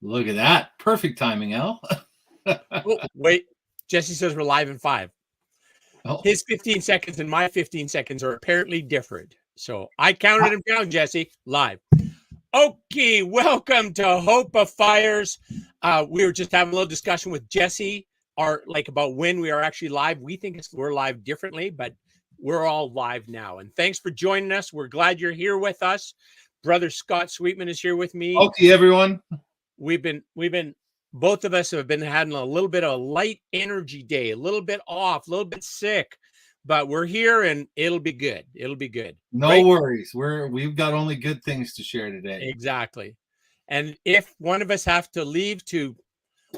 Look at that. Perfect timing, Al. Oh, wait. Jesse says we're live in 5. Oh, His 15 seconds and my 15 seconds are apparently different. So I counted him down, Jesse, live. Okay, welcome to Hopeifiers. We were just having a little discussion with Jesse, about when we are actually live. We think we're live differently, but we're all live now. And thanks for joining us. We're glad you're here with us. Brother Scott Sweetman is here with me. okay, everyone. We've been both of us have been having a little bit of a light energy day, a little bit off, a little bit sick, but we're here and it'll be good. It'll be good. No Right? worries. We've got only good things to share today. Exactly. And if one of us have to leave to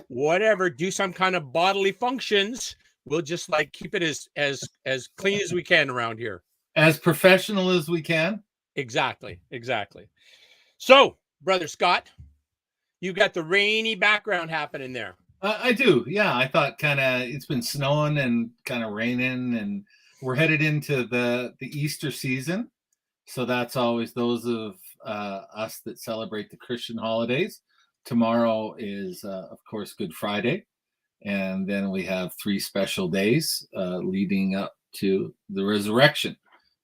whatever, do some kind of bodily functions, we'll just keep it as clean as we can around here. As professional as we can. Exactly. So, Brother Scott, you got the rainy background happening there. I do. Yeah, I thought it's been snowing and kind of raining, and we're headed into the Easter season. So that's always those of us that celebrate the Christian holidays. Tomorrow is, of course, Good Friday. And then we have 3 special days leading up to the resurrection.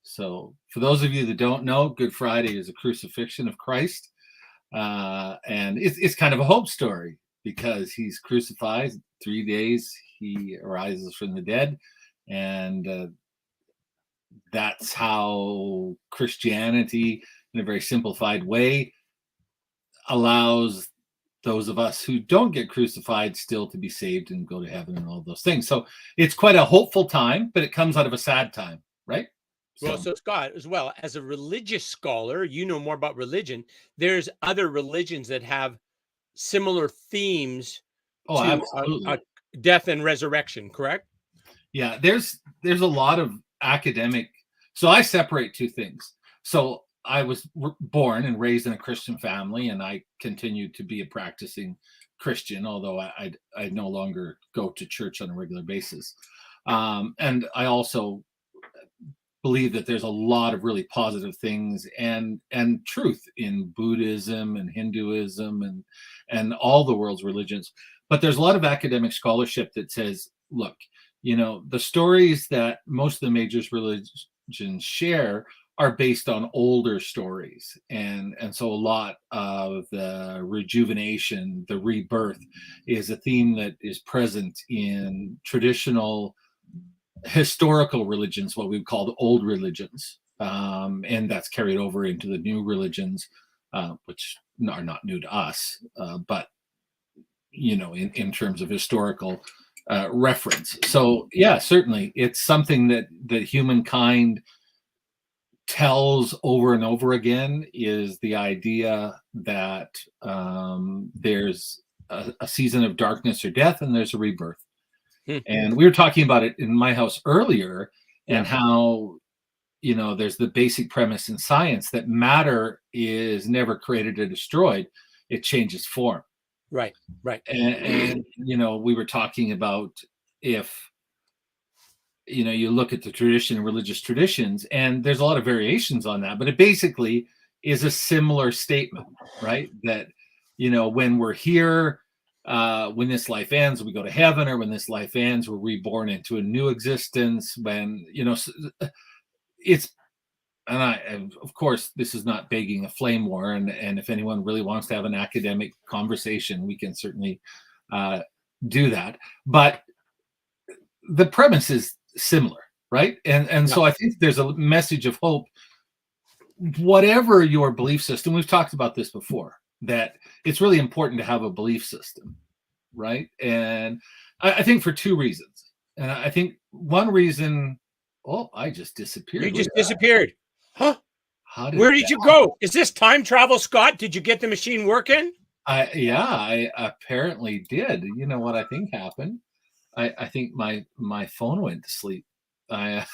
So for those of you that don't know, Good Friday is a crucifixion of Christ. And it's kind of a hope story because he's crucified 3 days, he arises from the dead, and that's how Christianity, in a very simplified way, allows those of us who don't get crucified still to be saved and go to heaven and all those things. So it's quite a hopeful time, but it comes out of a sad time, right? Well, so Scott, as well as a religious scholar, you know more about religion. There's other religions that have similar themes to absolutely. Death and resurrection, correct? Yeah, there's a lot of academic. So I separate 2 things. So I was born and raised in a Christian family, and I continue to be a practicing Christian, although I no longer go to church on a regular basis. And I also believe that there's a lot of really positive things and truth in Buddhism and Hinduism and all the world's religions. But there's a lot of academic scholarship that says, look, the stories that most of the major religions share are based on older stories. And so a lot of the rejuvenation, the rebirth, is a theme that is present in traditional historical religions, what we call the old religions, and that's carried over into the new religions, which are not new to us, but in terms of historical reference. So yeah, certainly it's something that humankind tells over and over again, is the idea that there's a season of darkness or death and there's a rebirth. And we were talking about it in my house earlier, and how, there's the basic premise in science that matter is never created or destroyed. It changes form. Right. And we were talking about if, you look at the tradition, religious traditions, and there's a lot of variations on that, but it basically is a similar statement, right? That, when we're here, when this life ends, we go to heaven, or when this life ends, we're reborn into a new existence. When, it's, and of course, this is not begging a flame war. And if anyone really wants to have an academic conversation, we can certainly do that. But the premise is similar, right? And so I think there's a message of hope, whatever your belief system. We've talked about this before, that it's really important to have a belief system, right? And I think for 2 reasons. And I think one reason, I just disappeared. You just disappeared. Huh? Where did you go? Is this time travel, Scott? Did you get the machine working? I apparently did. You know what I think happened? I think my phone went to sleep. That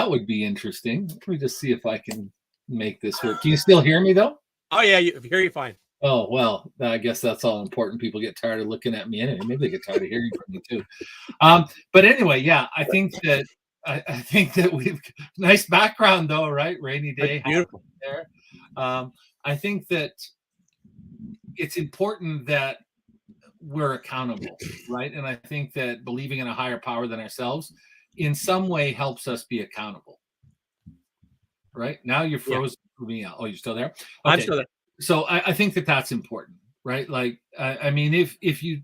would be interesting. Let me just see if I can make this work. Can you still hear me though? Oh yeah, I hear you fine. Oh, well, I guess that's all important. People get tired of looking at me anyway. Maybe they get tired of hearing from me too. But anyway, yeah, I think that we've nice background though, right? Rainy day, beautiful there. I think that it's important that we're accountable, right? And I think that believing in a higher power than ourselves in some way helps us be accountable. Right now, you're Yeah, frozen for me out. Oh, you're still there? I'm Okay. still there. So I think that that's important, right? Like, I mean, if you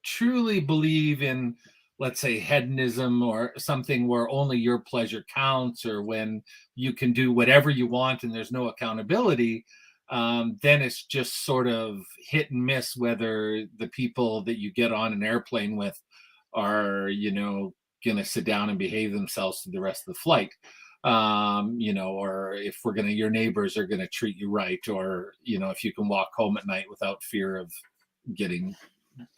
truly believe in, let's say, hedonism or something where only your pleasure counts, or when you can do whatever you want and there's no accountability, then it's just sort of hit and miss whether the people that you get on an airplane with are, going to sit down and behave themselves to the rest of the flight. Or if your neighbors are going to treat you right, or, if you can walk home at night without fear of getting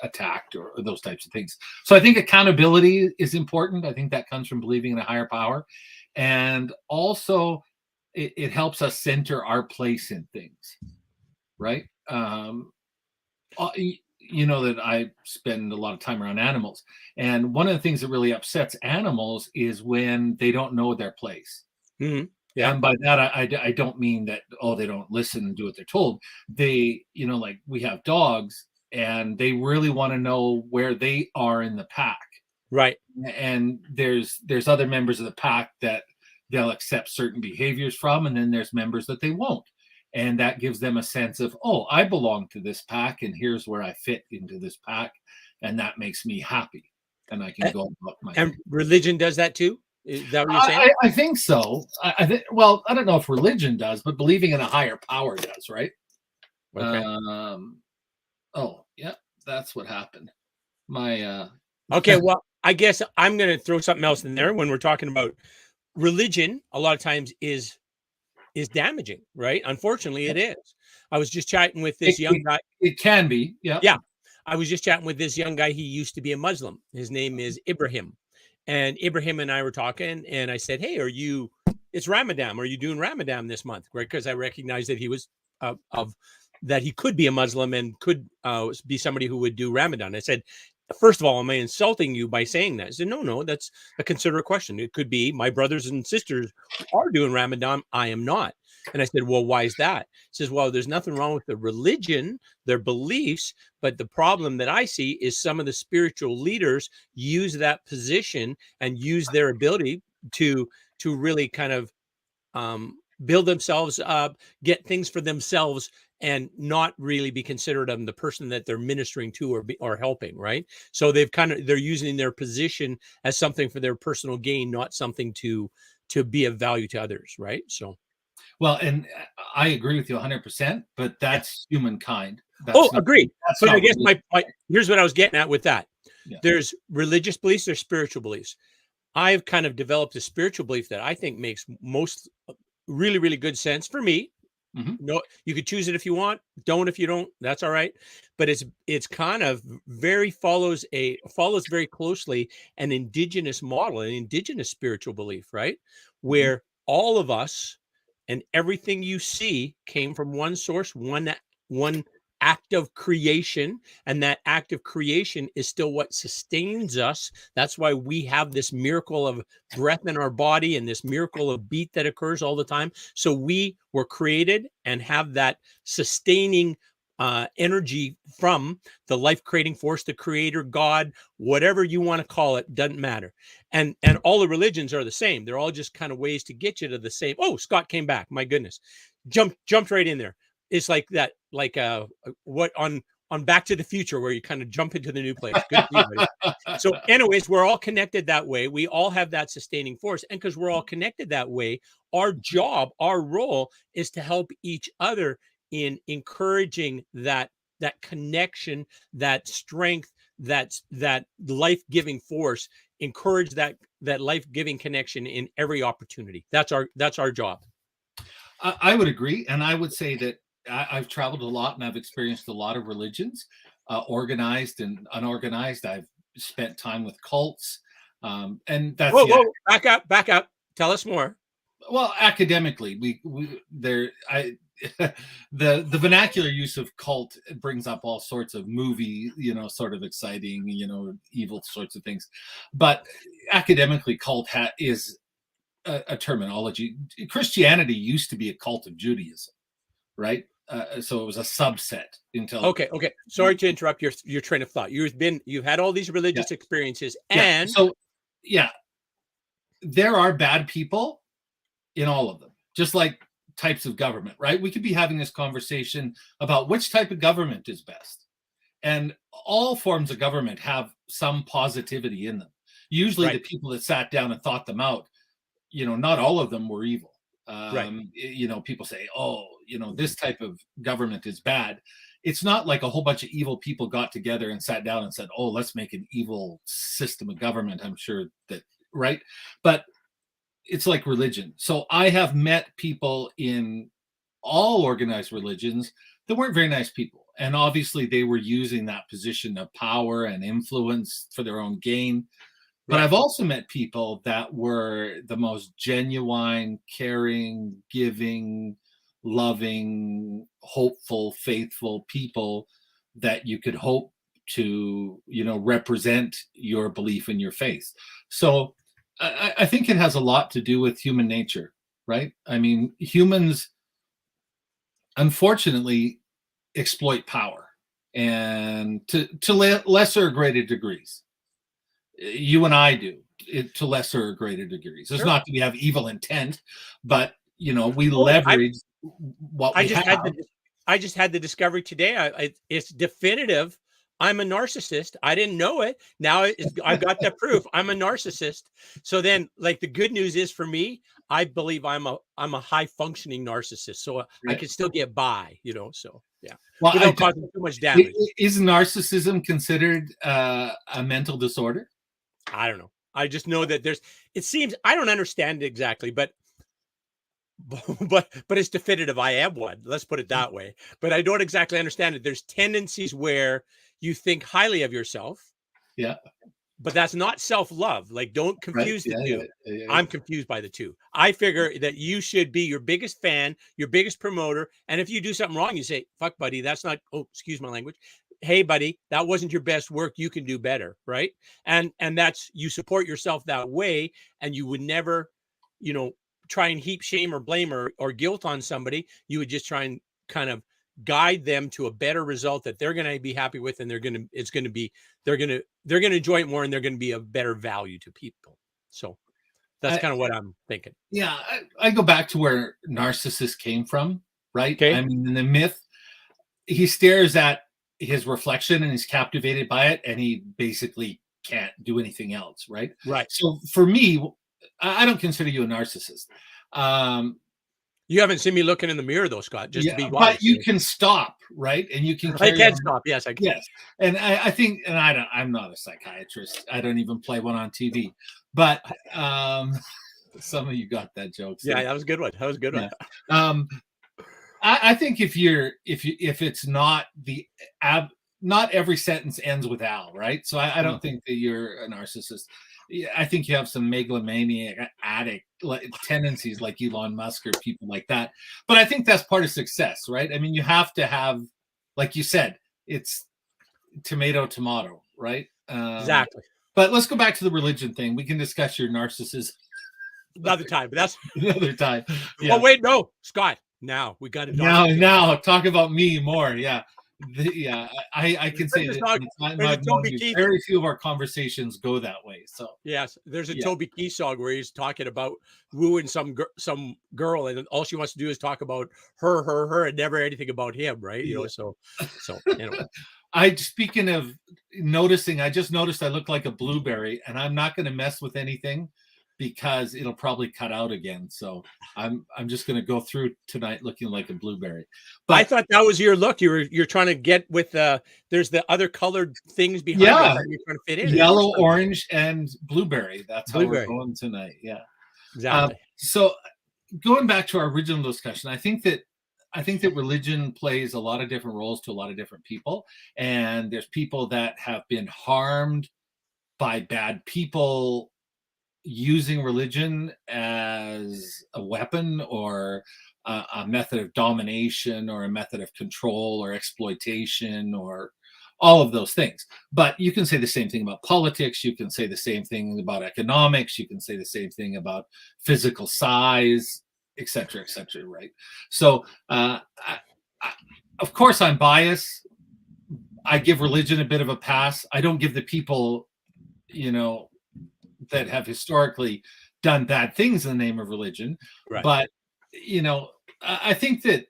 attacked, or those types of things. So I think accountability is important. I think that comes from believing in a higher power. And also it helps us center our place in things, right? You know that I spend a lot of time around animals. And one of the things that really upsets animals is when they don't know their place. Mm-hmm. Yeah. And by that, I don't mean that, oh, they don't listen and do what they're told. They, like we have dogs, and they really want to know where they are in the pack. Right. And there's other members of the pack that they'll accept certain behaviors from, and then there's members that they won't. And that gives them a sense of, oh, I belong to this pack, and here's where I fit into this pack, and that makes me happy, and I can go about my And thing. religion does that too? Is that what you're saying? I think so. I think. Well, I don't know if religion does, but believing in a higher power does, right? Okay. Oh, yeah, that's what happened. My Okay. Well, I guess I'm going to throw something else in there when we're talking about religion. A lot of times is damaging, right? Unfortunately, it is. I was just chatting with this young guy. it can be, yeah. Yeah. I was just chatting with this young guy. He used to be a Muslim. His name is Ibrahim. And Ibrahim and I were talking, and I said, hey, it's Ramadan. Are you doing Ramadan this month? Right? Because I recognized that he was that he could be a Muslim and could be somebody who would do Ramadan. I said, first of all, am I insulting you by saying that? I said, no, that's a considerate question. It could be my brothers and sisters are doing Ramadan. I am not. And I said, well, why is that? He says, well, there's nothing wrong with the religion, their beliefs, but the problem that I see is some of the spiritual leaders use that position and use their ability to really kind of build themselves up, get things for themselves, and not really be considerate of the person that they're ministering to or helping, right? So they're using their position as something for their personal gain, not something to be of value to others, right? So. Well, and I agree with you 100%, but that's humankind. Agreed. That's But I not guess religion. here's what I was getting at with that. Yeah. There's religious beliefs, there's spiritual beliefs. I've kind of developed a spiritual belief that I think makes most really, really good sense for me. Mm-hmm. No, you could choose it if you want, don't if you don't, that's all right. But it's kind of follows very closely an indigenous model, an indigenous spiritual belief, right? Where all of us and everything you see came from one source, one act of creation, and that act of creation is still what sustains us. That's why we have this miracle of breath in our body and this miracle of beat that occurs all the time. So we were created and have that sustaining energy from the life creating force, the creator, God, whatever you want to call it, doesn't matter. And all the religions are the same. They're all just kind of ways to get you to the same. Oh, Scott came back. My goodness. Jumped right in there. It's like that, like what on Back to the Future, where you kind of jump into the new place. Good for you, buddy. So anyways, we're all connected that way. We all have that sustaining force. And because we're all connected that way, our job, our role is to help each other in encouraging that connection, that strength, that life-giving force. Encourage that life-giving connection in every opportunity. That's our job. I would agree, and I would say that I've traveled a lot and I've experienced a lot of religions, organized and unorganized. I've spent time with cults, and that's whoa, back up. Tell us more. Well, academically, the vernacular use of cult brings up all sorts of movie, sort of exciting, evil sorts of things, but academically, cult is a terminology. Christianity used to be a cult of Judaism, right? so it was a subset until. Okay. Sorry to interrupt your train of thought. You've had all these religious experiences, and so yeah, there are bad people in all of them, just like types of government, right? We could be having this conversation about which type of government is best. And all forms of government have some positivity in them. Usually right. the people that sat down and thought them out, not all of them were evil. Right. People say, oh, this type of government is bad. It's not like a whole bunch of evil people got together and sat down and said, oh, let's make an evil system of government. I'm sure that, right? But it's like religion. So I have met people in all organized religions that weren't very nice people. And obviously they were using that position of power and influence for their own gain. But Right. I've also met people that were the most genuine, caring, giving, loving, hopeful, faithful people that you could hope to, represent your belief in your faith. So I think it has a lot to do with human nature, right? I mean, humans, unfortunately, exploit power, and to lesser or greater degrees. You and I do it to lesser or greater degrees. It's Sure. not that we have evil intent, but we Oh, leverage what I we just have. I just had the discovery today. It's definitive. I'm a narcissist. I didn't know it. Now I've got the proof. I'm a narcissist. So then, like, the good news is for me, I believe I'm a high functioning narcissist. So I Right. can still get by. So yeah, Well, without causing too much damage. is narcissism considered a mental disorder? I don't know. I just know that it seems, I don't understand it exactly, but it's definitive. I am one. Let's put it that way. But I don't exactly understand it. There's tendencies where you think highly of yourself. Yeah. But that's not self-love. Like, don't confuse the two. Yeah. I'm confused by the two. I figure that you should be your biggest fan, your biggest promoter. And if you do something wrong, you say, fuck, buddy, that's not, oh, excuse my language. Hey, buddy, that wasn't your best work. You can do better. Right. And that's, you support yourself that way. And you would never, try and heap shame or blame or guilt on somebody. You would just try and kind of guide them to a better result that they're going to be happy with, and they're going to enjoy it more, and they're going to be a better value to people. So that's kind of what I'm thinking. Yeah, I go back to where Narcissus came from, right? Okay. I mean, in the myth, he stares at his reflection and he's captivated by it, and he basically can't do anything else, right? Right. So for me, I don't consider you a narcissist. You haven't seen me looking in the mirror, though, Scott. Just to be honest, but you can stop, right? And you can. I can stop. Yes, I can. Yes, and I think, and I'm not a psychiatrist. I don't even play one on TV. But some of you got that joke. So. Yeah, that was a good one. That was a good one. I think if it's not not every sentence ends with Al, right? So I don't think that you're a narcissist. I think you have some megalomaniac addict tendencies like Elon Musk or people like that. But I think that's part of success, right? I mean, you have to have, like you said, it's tomato, right? Exactly. But let's go back to the religion thing. We can discuss your narcissism another time. But that's another time. Yeah. Oh wait, no, Scott. Now we got to now talk about me more. Yeah. I can say that very few of our conversations go that way. So yes, there's a Toby Keith song where he's talking about wooing some girl, and all she wants to do is talk about her, and never anything about him, right? So anyway. Speaking of noticing, I just noticed I look like a blueberry, and I'm not going to mess with anything because it'll probably cut out again. So I'm just going to go through tonight looking like a blueberry. But I thought that was your look. You're trying to get with there's the other colored things behind. Yeah, you're trying to fit in. Yellow, orange, and blueberry. That's how we're going tonight. Yeah, exactly. So going back to our original discussion, I think that religion plays a lot of different roles to a lot of different people, and there's people that have been harmed by bad people using religion as a weapon or a method of domination or a method of control or exploitation or all of those things. But you can say the same thing about politics. You can say the same thing about economics. You can say the same thing about physical size, et cetera, right? So of course, I'm biased. I give religion a bit of a pass. I don't give the people, that have historically done bad things in the name of religion. Right. But, I think that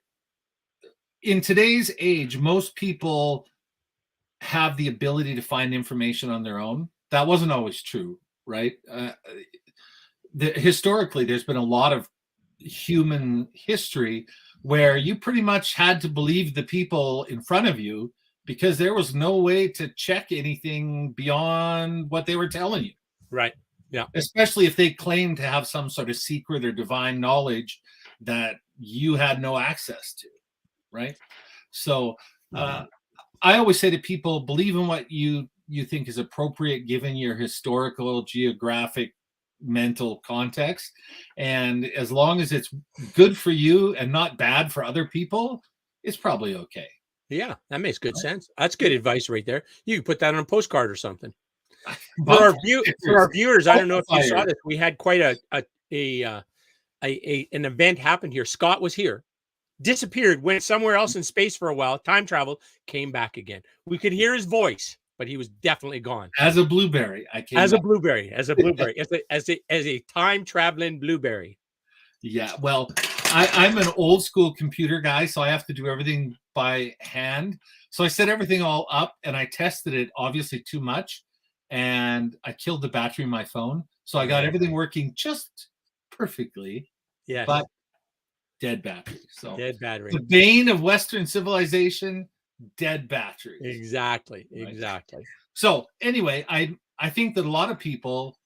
in today's age, most people have the ability to find information on their own. That wasn't always true, right? Historically, there's been a lot of human history where you pretty much had to believe the people in front of you because there was no way to check anything beyond what they were telling you. Right. Yeah. Especially if they claimed to have some sort of secret or divine knowledge that you had no access to, right? So I always say to people, believe in what you think is appropriate given your historical, geographic, mental context. And as long as it's good for you and not bad for other people, it's probably okay. Yeah, that makes good sense. That's good advice right there. You can put that on a postcard or something. For our viewers, I don't know if you saw this. We had quite an event happened here. Scott was here, disappeared, went somewhere else in space for a while, time traveled, came back again. We could hear his voice, but he was definitely gone. As a blueberry, as a time traveling blueberry. Yeah, well, I'm an old school computer guy, so I have to do everything by hand. So I set everything all up and I tested it, obviously too much, and I killed the battery in my phone. So I got everything working just perfectly. Yeah, but dead battery. So dead battery. The bane of Western civilization, dead batteries. Exactly. Right? Exactly. So anyway, I think that a lot of people,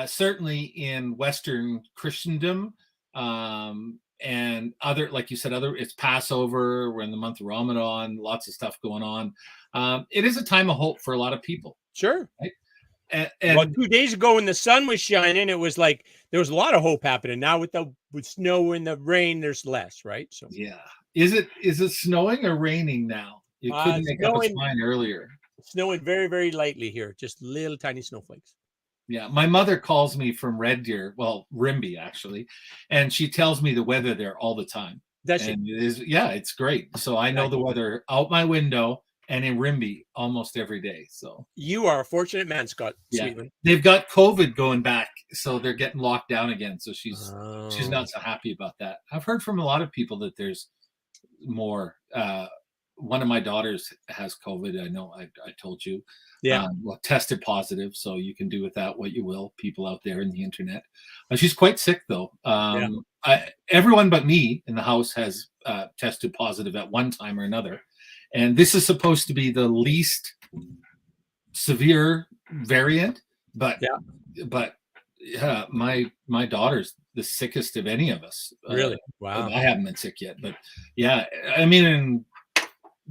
certainly in Western Christendom, and other, like you said, it's Passover, we're in the month of Ramadan, lots of stuff going on. It is a time of hope for a lot of people. Sure. Right? Well, 2 days ago when the sun was shining, it was like there was a lot of hope happening. Now with snow and the rain, there's less, right? So yeah. Is it snowing or raining now? You couldn't make up its mind earlier. Snowing very, very lightly here, just little tiny snowflakes. Yeah, my mother calls me from Red Deer, well, Rimbey actually, and she tells me the weather there all the time. It's great. So I know the weather out my window and in Rimbey almost every day. So you are a fortunate man, Scott. Yeah, Sweetman. They've got COVID going back, so they're getting locked down again. So she's not so happy about that. I've heard from a lot of people that there's more. One of my daughters has COVID. I know I told you. Yeah. Tested positive, so you can do with that what you will. People out there in the internet. She's quite sick though. Everyone but me in the house has tested positive at one time or another, and this is supposed to be the least severe variant. But my daughter's the sickest of any of us. Really? Wow. I haven't been sick yet, but yeah, I mean,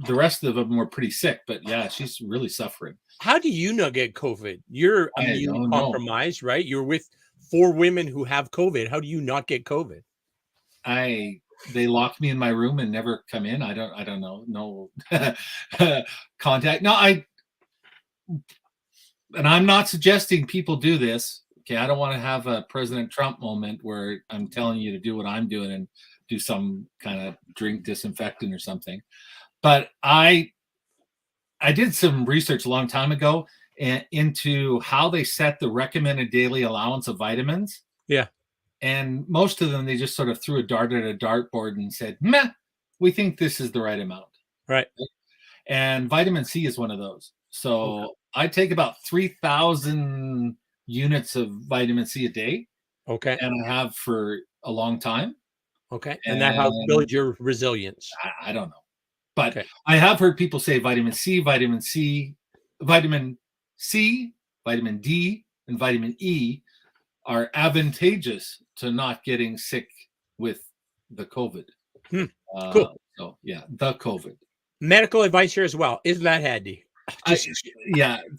the rest of them were pretty sick, but yeah, she's really suffering. How do you not get COVID? You're immune compromised, right? You're with 4 women who have COVID. How do you not get COVID? They locked me in my room and never come in. I don't know. No contact. No, and I'm not suggesting people do this. Okay, I don't want to have a President Trump moment where I'm telling you to do what I'm doing and do some kind of drink disinfectant or something. But I did some research a long time ago into how they set the recommended daily allowance of vitamins. Yeah. And most of them, they just sort of threw a dart at a dartboard and said, meh, we think this is the right amount. Right. And vitamin C is one of those. So I take about 3,000 units of vitamin C a day. Okay. And I have for a long time. Okay. And that helps build your resilience. I don't know. But I have heard people say vitamin C, vitamin D, and vitamin E are advantageous to not getting sick with the COVID. Cool. So yeah, the COVID. Medical advice here as well. Isn't that handy?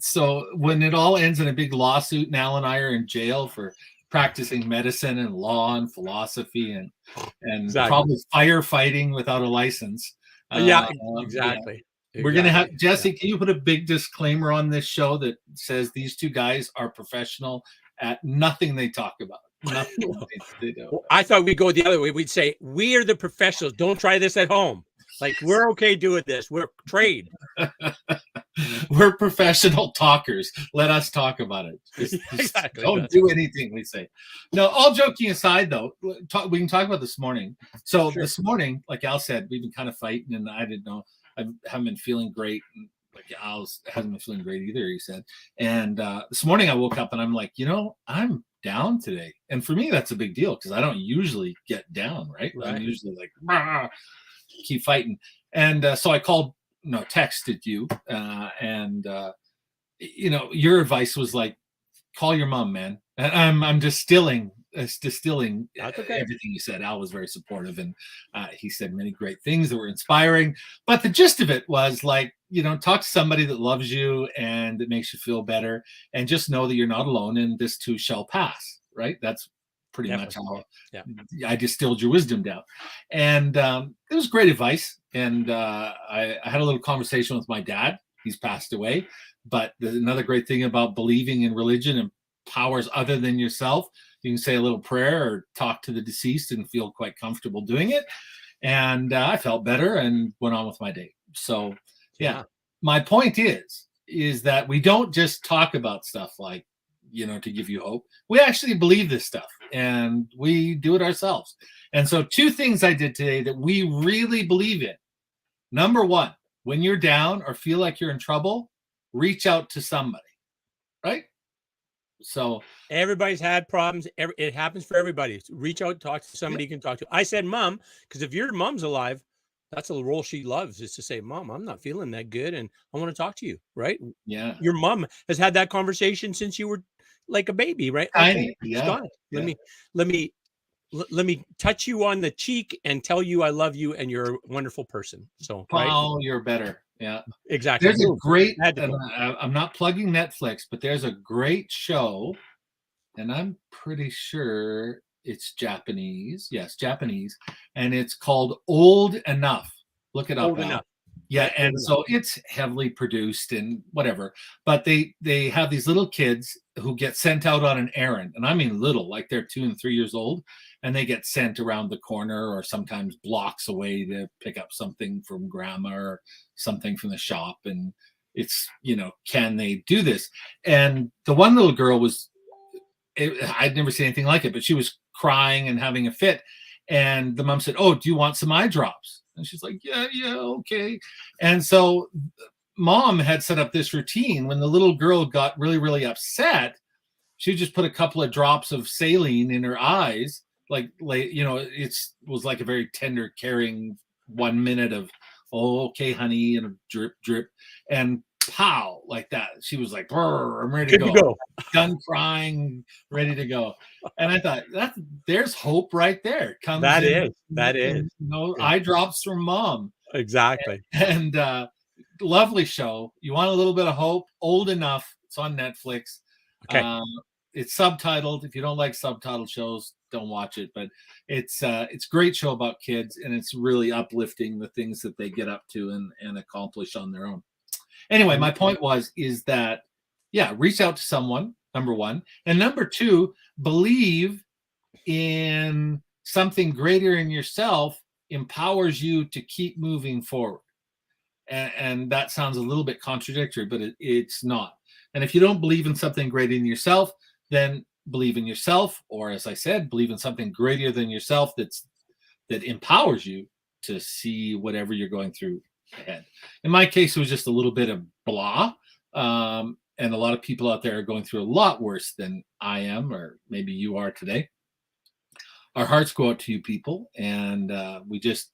So when it all ends in a big lawsuit and Al and I are in jail for practicing medicine and law and philosophy and probably firefighting without a license. Exactly. We're going to have, Jesse, can you put a big disclaimer on this show that says these 2 guys are professional at nothing they talk about? Nothing they do. Well, I thought we'd go the other way. We'd say, we are the professionals. Don't try this at home. Like, we're okay doing this. We're trade. We're professional talkers. Let us talk about it. Just Exactly. don't do anything we say. No, all joking aside, though, we can talk about this morning. So Sure. this morning, like Al said, we've been kind of fighting, and I didn't know. I haven't been feeling great. And like Al hasn't been feeling great either, he said. And this morning I woke up and I'm like, I'm down today. And for me, that's a big deal because I don't usually get down, right? I'm usually like, "Rah," keep fighting. And so I texted you, and your advice was like, call your mom, man. And I'm distilling That's okay. everything you said. Al was very supportive, and he said many great things that were inspiring. But the gist of it was like, talk to somebody that loves you and that makes you feel better, and just know that you're not alone, and this too shall pass. Right? That's pretty much how I distilled your wisdom down. And it was great advice. And I had a little conversation with my dad. He's passed away. But another great thing about believing in religion and powers other than yourself, you can say a little prayer or talk to the deceased and feel quite comfortable doing it. And I felt better and went on with my day. So, yeah. My point is that we don't just talk about stuff like, to give you hope. We actually believe this stuff and we do it ourselves. And so 2 things I did today that we really believe in. Number 1, when you're down or feel like you're in trouble, reach out to somebody, right? So everybody's had problems. It happens for everybody. Reach out, talk to somebody you can talk to. I said mom, because if your mom's alive, that's a role she loves, is to say, Mom, I'm not feeling that good and I want to talk to you, right? Yeah. Your mom has had that conversation since you were like a baby, right? Tiny. Okay, Scott, let me touch you on the cheek and tell you I love you and you're a wonderful person. So, right? Oh, you're better. Yeah. Exactly. There's a great, I'm not plugging Netflix, but there's a great show, and I'm pretty sure it's Japanese. Yes, Japanese. And it's called Old Enough. Look it up. Old Enough. Yeah, and so it's heavily produced and whatever, but they have these little kids who get sent out on an errand, and I mean little, like they're 2 and 3 years old, and they get sent around the corner or sometimes blocks away to pick up something from grandma or something from the shop, and it's can they do this? And the one little girl I'd never seen anything like it, but she was crying and having a fit, and the mom said, "Oh, do you want some eye drops?" And she's like, yeah, okay. And so mom had set up this routine. When the little girl got really, really upset, she just put a couple of drops of saline in her eyes. Like it was like a very tender, caring 1 minute of, oh, okay, honey, and a drip, drip. And pow, like that. She was like, I'm ready to go. Done crying, ready to go. And I thought, there's hope right there. That is. Eye drops from mom. Exactly. And lovely show. You want a little bit of hope? Old Enough. It's on Netflix. Okay. It's subtitled. If you don't like subtitled shows, don't watch it. But it's a great show about kids, and it's really uplifting the things that they get up to and accomplish on their own. Anyway, my point is that, reach out to someone, number 1. And number 2, believe in something greater in yourself empowers you to keep moving forward. And that sounds a little bit contradictory, but it's not. And if you don't believe in something greater than yourself, then believe in yourself, or as I said, believe in something greater than yourself that empowers you to see whatever you're going through ahead. In my case, it was just a little bit of blah. And a lot of people out there are going through a lot worse than I am, or maybe you are today. Our hearts go out to you people, and we just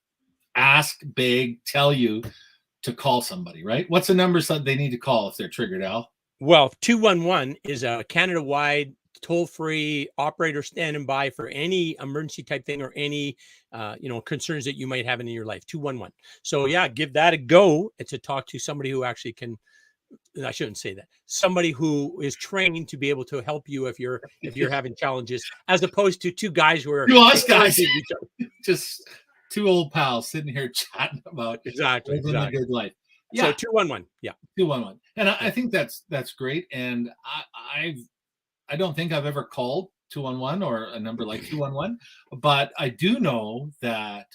ask, beg, tell you to call somebody, right? What's the number they need to call if they're triggered, Al? Well, 211 is a Canada-wide toll-free operator standing by for any emergency type thing or any concerns that you might have in your life. 211. So give that a go. It's to talk to somebody who actually can. I shouldn't say that. Somebody who is trained to be able to help you if you're having challenges, as opposed to 2 guys who are guys, just 2 old pals sitting here chatting about living a good life. So 211, 211, and I think that's great. And I don't think I've ever called 211 or a number like 211, but I do know that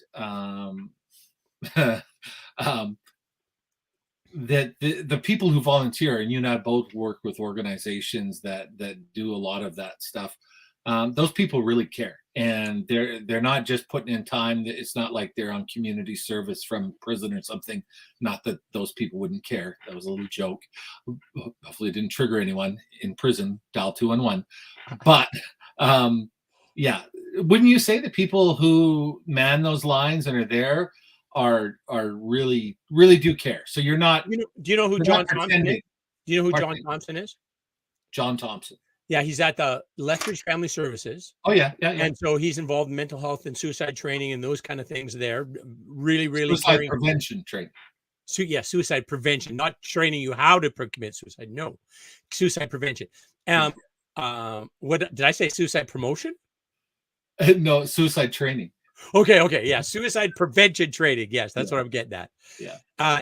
um, that the people who volunteer, and you and I both work with organizations that do a lot of that stuff. Those people really care, and they're not just putting in time. It's not like they're on community service from prison or something. Not that those people wouldn't care. That was a little joke. Hopefully, it didn't trigger anyone in prison. Dial 211. But yeah, wouldn't you say that people who man those lines and are there are really do care? So you're not. Do you know who John Thompson is? Do you know who John Thompson is? John Thompson. Yeah, he's at the Lethbridge Family Services. Oh yeah. And so he's involved in mental health and suicide training and those kind of things there. Really Suicide prevention training. So yeah, suicide prevention, not training you how to commit suicide. No, suicide prevention. What did I say? Suicide promotion? No, suicide training. Okay, yeah, suicide prevention training. Yes, that's what I'm getting at. Yeah.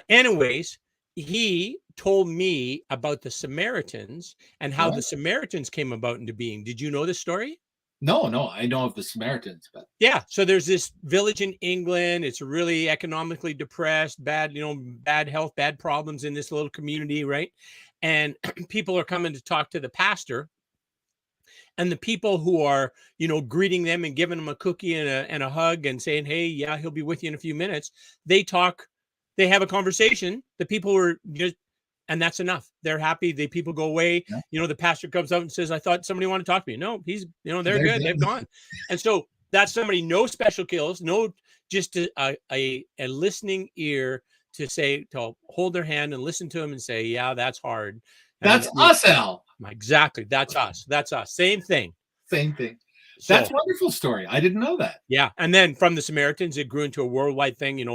Anyways, he told me about the Samaritans and how the Samaritans came about into being. Did you know this story? No, I know of the Samaritans, but yeah. So there's this village in England. It's really economically depressed, bad health, bad problems in this little community, right? And people are coming to talk to the pastor. And the people who are, greeting them and giving them a cookie and a hug and saying, hey, yeah, he'll be with you in a few minutes. They have a conversation. The people were just, and that's enough. They're happy. The people go away. Yeah. The pastor comes up and says, I thought somebody wanted to talk to me. No, they're good. They've gone. And so that's somebody, no special skills, no, just a listening ear to hold their hand and listen to them and say, yeah, that's hard. That's us, Al. Exactly. That's us. Same thing. That's a wonderful story. I didn't know that. Yeah. And then from the Samaritans, it grew into a worldwide thing.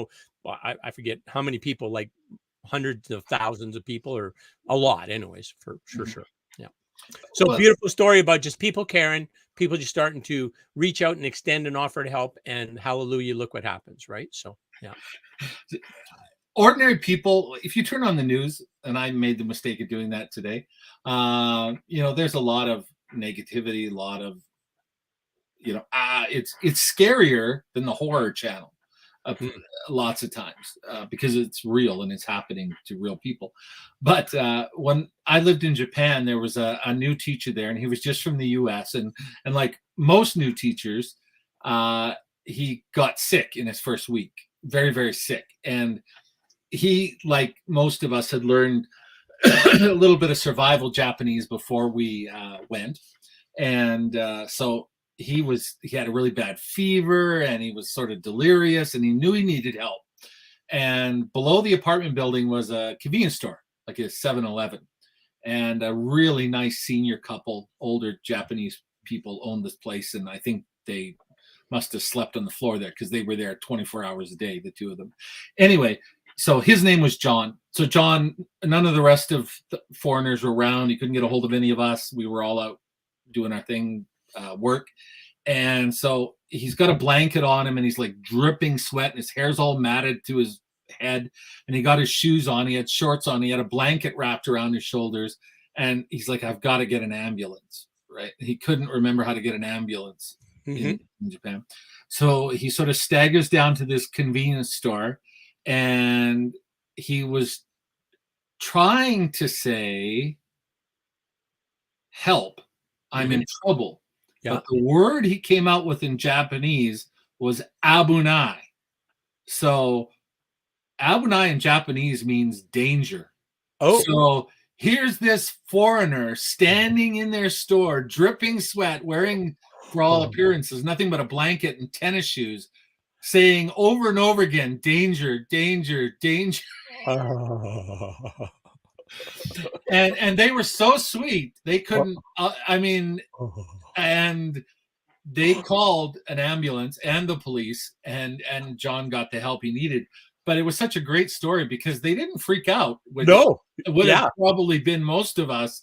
I forget how many people, like hundreds of thousands of people, or a lot anyways, for sure. Yeah. So beautiful story about just people caring, people just starting to reach out and extend an offer to help, and hallelujah, look what happens. Right. So, yeah. Ordinary people, if you turn on the news, and I made the mistake of doing that today, there's a lot of negativity, a lot of, it's scarier than the horror channel lots of times because it's real and it's happening to real people. But when I lived in Japan, there was a new teacher there, and he was just from the US, and like most new teachers, he got sick in his first week, very, very sick. And he, like most of us, had learned a little bit of survival Japanese before we went. And so he had a really bad fever, and he was sort of delirious, and he knew he needed help. And below the apartment building was a convenience store, like a 7-Eleven. And a really nice senior couple, older Japanese people, owned this place. And I think they must have slept on the floor there because they were there 24 hours a day, the two of them. Anyway, so his name was John. So John, none of the rest of the foreigners were around. He couldn't get a hold of any of us. We were all out doing our thing, work. And so he's got a blanket on him, and he's like dripping sweat, and his hair's all matted to his head, and he got his shoes on. He had shorts on. He had a blanket wrapped around his shoulders. And he's like, I've got to get an ambulance, right? He couldn't remember how to get an ambulance in Japan. So he sort of staggers down to this convenience store, and he was trying to say, help, I'm in trouble. Yeah. But the word he came out with in Japanese was abunai. So abunai in Japanese means danger. Oh. So here's this foreigner standing in their store, dripping sweat, wearing, for all appearances, nothing but a blanket and tennis shoes, saying over and over again, danger, danger, danger. And they were so sweet. They couldn't, and they called an ambulance and the police, and John got the help he needed. But it was such a great story because they didn't freak out. It would have probably been most of us,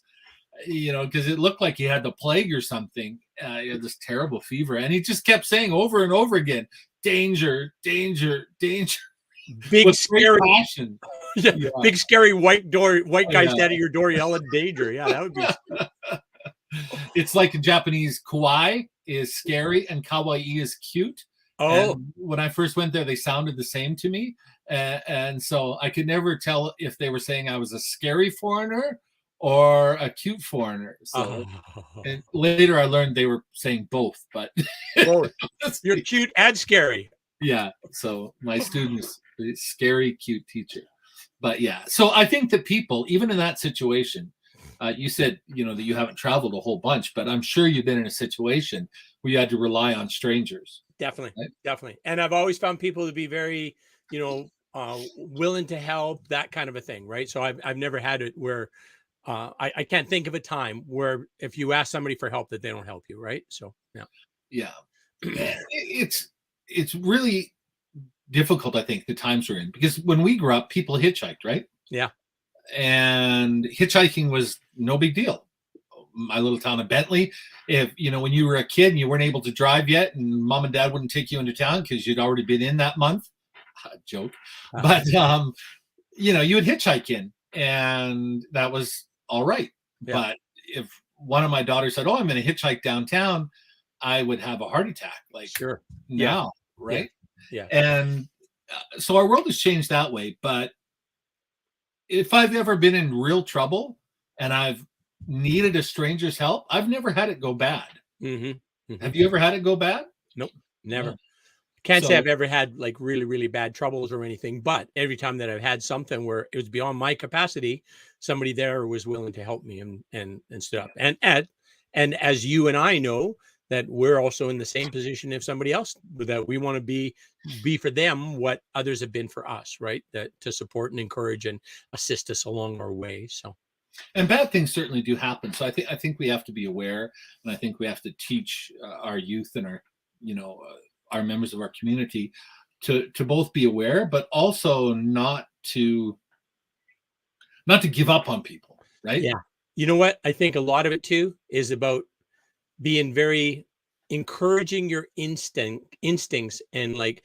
because it looked like he had the plague or something. He had this terrible fever, and he just kept saying over and over again, danger, danger, danger. Big scary passion. Big scary white guy standing at your door yelling danger. Yeah, that would be. It's like in Japanese, kawaii is scary and kawaii is cute. Oh, And when I first went there, they sounded the same to me. And so I could never tell if they were saying I was a scary foreigner or a cute foreigner. So, oh. and later I learned they were saying both, but Both. You're cute and scary. yeah. So my students, scary, cute teacher. But yeah, so I think that people, even in that situation, you said, that you haven't traveled a whole bunch, but I'm sure you've been in a situation where you had to rely on strangers. Definitely, Right? definitely. And I've always found people to be very, willing to help, that kind of a thing, right? So I've never had it where I can't think of a time where if you ask somebody for help that they don't help you, right? So yeah. Yeah. It's really difficult, I think, the times we're in, because when we grew up, people hitchhiked, right? Yeah. And hitchhiking was no big deal. My little town of Bentley, if when you were a kid and you weren't able to drive yet, and mom and dad wouldn't take you into town because you'd already been in that month, joke, but you would hitchhike in, and that was all right. Yeah. But if one of my daughters said, "Oh, I'm going to hitchhike downtown," I would have a heart attack. Like, Sure. now, Yeah. right? Yeah. And so our world has changed that way. But if I've ever been in real trouble and I've needed a stranger's help, I've never had it go bad. Mm-hmm. Have you ever had it go bad? Nope. Yeah. Never. Can't say So I've ever had like really, really bad troubles or anything, but every time that I've had something where it was beyond my capacity, somebody there was willing to help me and stood up. And as you and I know that we're also in the same position if somebody else that we want to be for them what others have been for us, right? That to support and encourage and assist us along our way. So and bad things certainly do happen. So I think we have to be aware, and I think we have to teach our youth and our members of our community to both be aware, but also not to give up on people, right? yeah. You know what? I think a lot of it too is about being very encouraging your instincts and like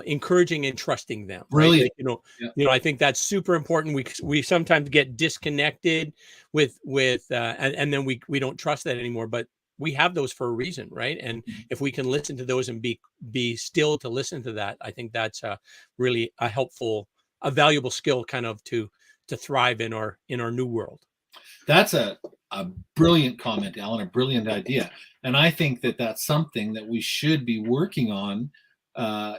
encouraging and trusting them, right? Brilliant. Like, Yeah. I think that's super important. We sometimes get disconnected with and then we don't trust that anymore, but we have those for a reason, right? And if we can listen to those and be still to listen to that, I think that's really a helpful, a valuable skill kind of to thrive in our new world. That's a brilliant comment, Alan, a brilliant idea. And I think that that's something that we should be working on,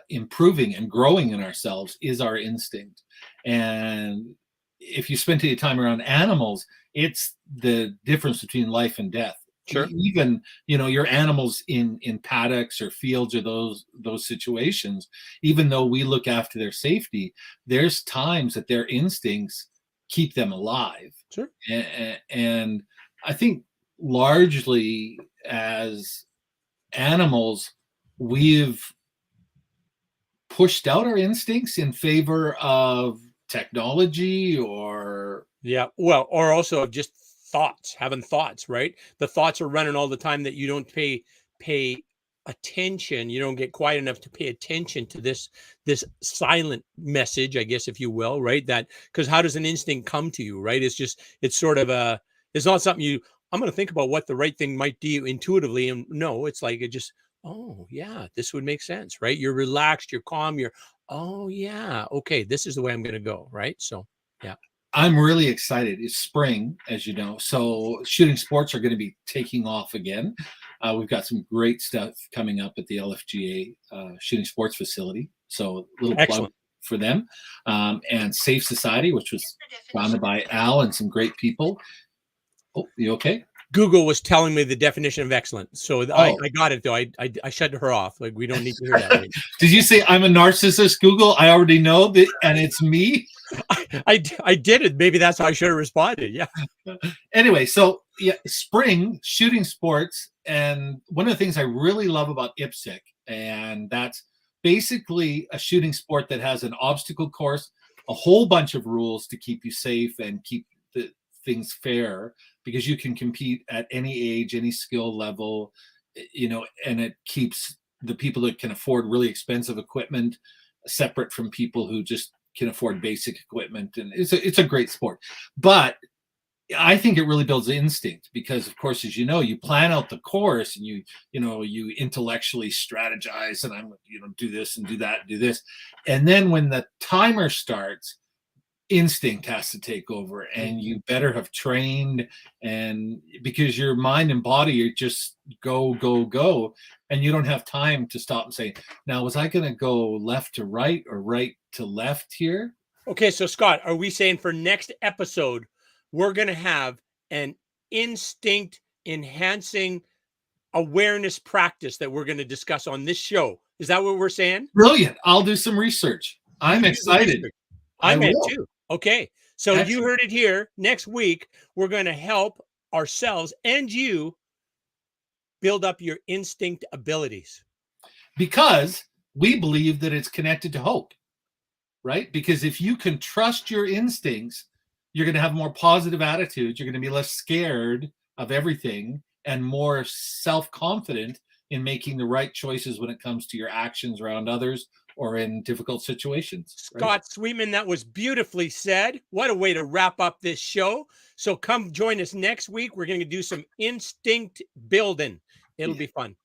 improving and growing in ourselves, is our instinct. And if you spend any time around animals, it's the difference between life and death. Sure. Even your animals in paddocks or fields or those situations, even though we look after their safety, there's times that their instincts keep them alive. Sure. And I think largely as animals, we've pushed out our instincts in favor of technology or Yeah. Well, or also just having thoughts, right? The thoughts are running all the time that you don't pay attention. You don't get quiet enough to pay attention to this silent message, I guess, if you will, right? That because how does an instinct come to you, right? It's sort of it's not something I'm going to think about what the right thing might do intuitively. And no, it's like it just, oh yeah, this would make sense, right? You're relaxed, you're calm, oh yeah, okay, this is the way I'm going to go, right? So yeah. I'm really excited. It's spring, as you know, so shooting sports are going to be taking off again. We've got some great stuff coming up at the LFGA shooting sports facility. So a little plug for them. And Safe Society, which was founded by Al and some great people. Oh, you okay? Google was telling me the definition of excellent. So I got it, though. I shut her off. Like, we don't need to hear that. Right? Did you say I'm a narcissist, Google? I already know that, and it's me. I did it. Maybe that's how I should have responded. Yeah. Anyway, so yeah, spring shooting sports, and one of the things I really love about IPSC, and that's basically a shooting sport that has an obstacle course, a whole bunch of rules to keep you safe and keep the things fair, because you can compete at any age, any skill level, and it keeps the people that can afford really expensive equipment separate from people who just can afford basic equipment. And it's a great sport. But I think it really builds instinct because, of course, as you know, you plan out the course and you intellectually strategize and I'm, do this and do that, and do this. And then when the timer starts, instinct has to take over and you better have trained, and because your mind and body are just go, go, go. And you don't have time to stop and say, now, was I going to go left to right or right to left here? Okay, so Scott, are we saying for next episode, we're going to have an instinct enhancing awareness practice that we're going to discuss on this show? Is that what we're saying? Brilliant. I'll do some research. I'm excited. I am will. too. Okay. So Excellent. You heard it here. Next week, we're going to help ourselves and you build up your instinct abilities. Because we believe that it's connected to hope, right? Because if you can trust your instincts, you're going to have more positive attitudes. You're going to be less scared of everything and more self-confident in making the right choices when it comes to your actions around others or in difficult situations. Scott Sweetman, that was beautifully said. What a way to wrap up this show. So come join us next week. We're going to do some instinct building. It'll be fun.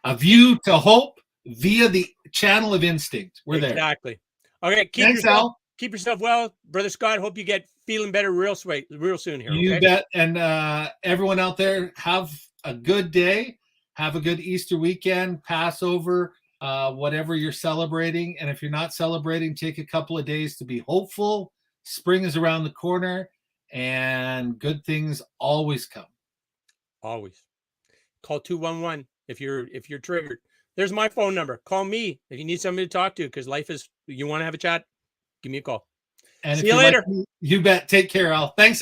A view to hope via the channel of instinct. We're there. Exactly. Okay. Keep yourself well, Brother Scott. Hope you get feeling better real soon here. You bet. And everyone out there, have a good day. Have a good Easter weekend, Passover, whatever you're celebrating. And if you're not celebrating, take a couple of days to be hopeful. Spring is around the corner and good things always come. Always. Call 211 if you're triggered. There's my phone number. Call me if you need somebody to talk to, because you want to have a chat, give me a call. And see you later. You bet. Take care, Al. Thanks.